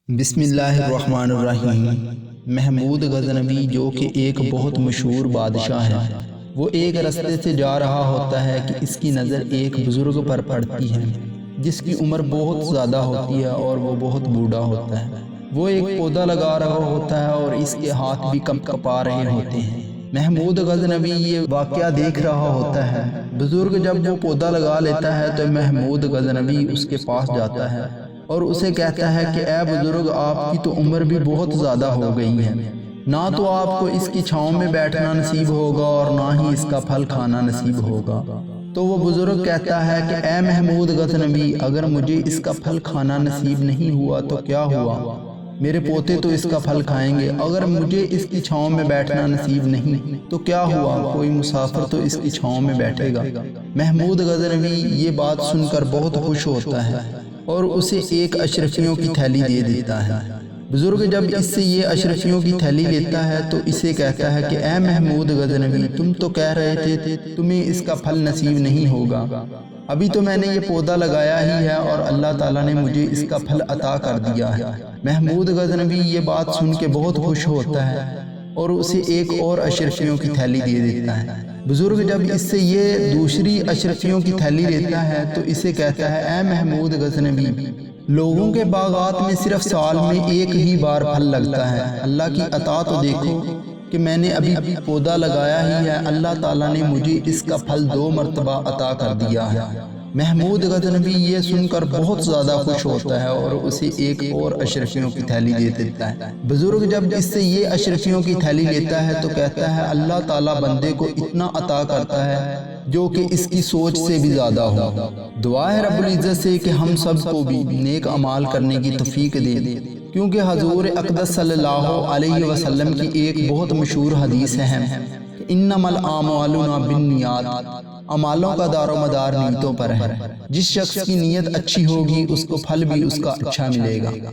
بسم اللہ الرحمن الرحیم۔ محمود غزنوی جو کہ ایک بہت مشہور بادشاہ ہے، وہ ایک رستے سے جا رہا ہوتا ہے کہ اس کی نظر ایک بزرگ پر پڑتی ہے جس کی عمر بہت زیادہ ہوتی ہے اور وہ بہت بوڑھا ہوتا ہے۔ وہ ایک پودا لگا رہا ہوتا ہے اور اس کے ہاتھ بھی کپ کپا رہے ہوتے ہیں۔ محمود غزنوی یہ واقعہ دیکھ رہا ہوتا ہے۔ بزرگ جب وہ پودا لگا لیتا ہے تو محمود غزنوی اس کے پاس جاتا ہے اور اسے کہتا ہے کہ اے بزرگ، آپ کی تو عمر بھی بہت زیادہ ہو گئی ہے، نہ تو آپ کو اس کی چھاؤں میں بیٹھنا نصیب ہوگا اور نہ ہی اس کا پھل کھانا نصیب ہوگا۔ تو وہ بزرگ کہتا ہے کہ اے محمود غزنوی، اگر مجھے اس کا پھل کھانا نصیب نہیں ہوا تو کیا ہوا؟ میرے پوتے تو اس کا پھل کھائیں گے۔ اگر مجھے اس کی چھاؤں میں بیٹھنا نصیب نہیں تو کیا ہوا؟ کوئی مسافر تو اس کی چھاؤں میں بیٹھے گا۔ محمود غزنوی یہ بات سن کر بہت خوش ہوتا ہے اور اسے ایک اشرفیوں کی تھیلی دے دیتا ہے۔ بزرگ جب اس سے یہ اشرفیوں کی تھیلی لیتا ہے تو اسے کہتا ہے کہ اے محمود غزنوی، تم تو کہہ رہے تھے تمہیں اس کا پھل نصیب نہیں ہوگا، ابھی تو میں نے یہ پودا لگایا ہی ہے اور اللہ تعالیٰ نے مجھے اس کا پھل عطا کر دیا ہے۔ محمود غزنوی یہ بات سن کے بہت خوش ہوتا ہے اور اسے ایک اور اشرفیوں کی تھیلی دے دیتا ہے۔ بزرگ جب اس سے یہ دوسری اشرفیوں کی تھیلی لیتا ہے تو اسے کہتا ہے اے محمود غزنوی، لوگوں کے باغات میں صرف سال میں ایک ہی بار پھل لگتا ہے، اللہ کی عطا تو دیکھو کہ میں نے ابھی پودا لگایا ہی ہے، اللہ تعالیٰ نے مجھے اس کا پھل 2 مرتبہ عطا کر دیا ہے۔ محمود غزنوی یہ سن کر بہت زیادہ خوش ہوتا ہے اور اسے ایک اور اشرفیوں کی تھیلی دے دیتا ہے۔ بزرگ جب اس سے یہ اشرفیوں کی تھیلی لیتا ہے تو کہتا ہے اللہ تعالیٰ بندے کو اتنا عطا کرتا ہے جو کہ اس کی سوچ سے بھی زیادہ ہو۔ دعا ہے رب العزت سے کہ ہم سب کو بھی نیک اعمال کرنے کی توفیق دے، کیونکہ حضور اقدس صلی اللہ علیہ وسلم کی ایک بہت مشہور حدیث ہے کہ انما الاعمال بالنیات، اعمالوں کا دار و مدار نیتوں پر ہے۔ جس شخص کی نیت اچھی ہوگی اس کو پھل بھی اس کا اچھا ملے گا۔